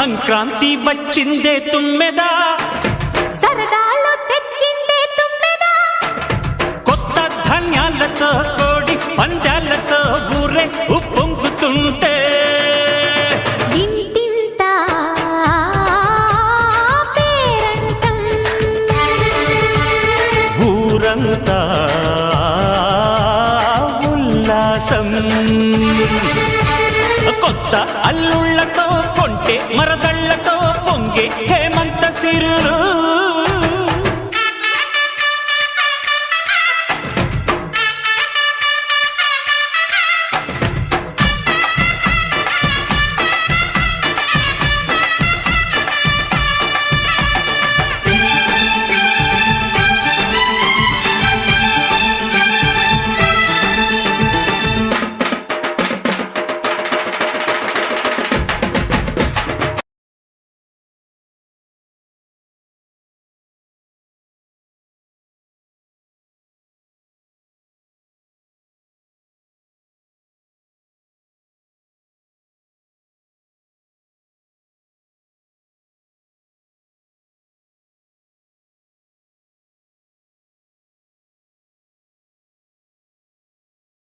సంక్రాంతి వచ్చిందే తుమ్మెదా, సరదాలో తెచ్చిందే తుమ్మెదా, కొత్త ధాన్యాలతో కోడి పందాలతో ఊరే ఉప్పొంగుతుంటే ఇంటింత పేరంటం, ఊరంతా ఉల్లాసం. కొత్త అల్లుళ్లతో కొంటే మరదళ్లతో పొంగే హేమంత సిరులు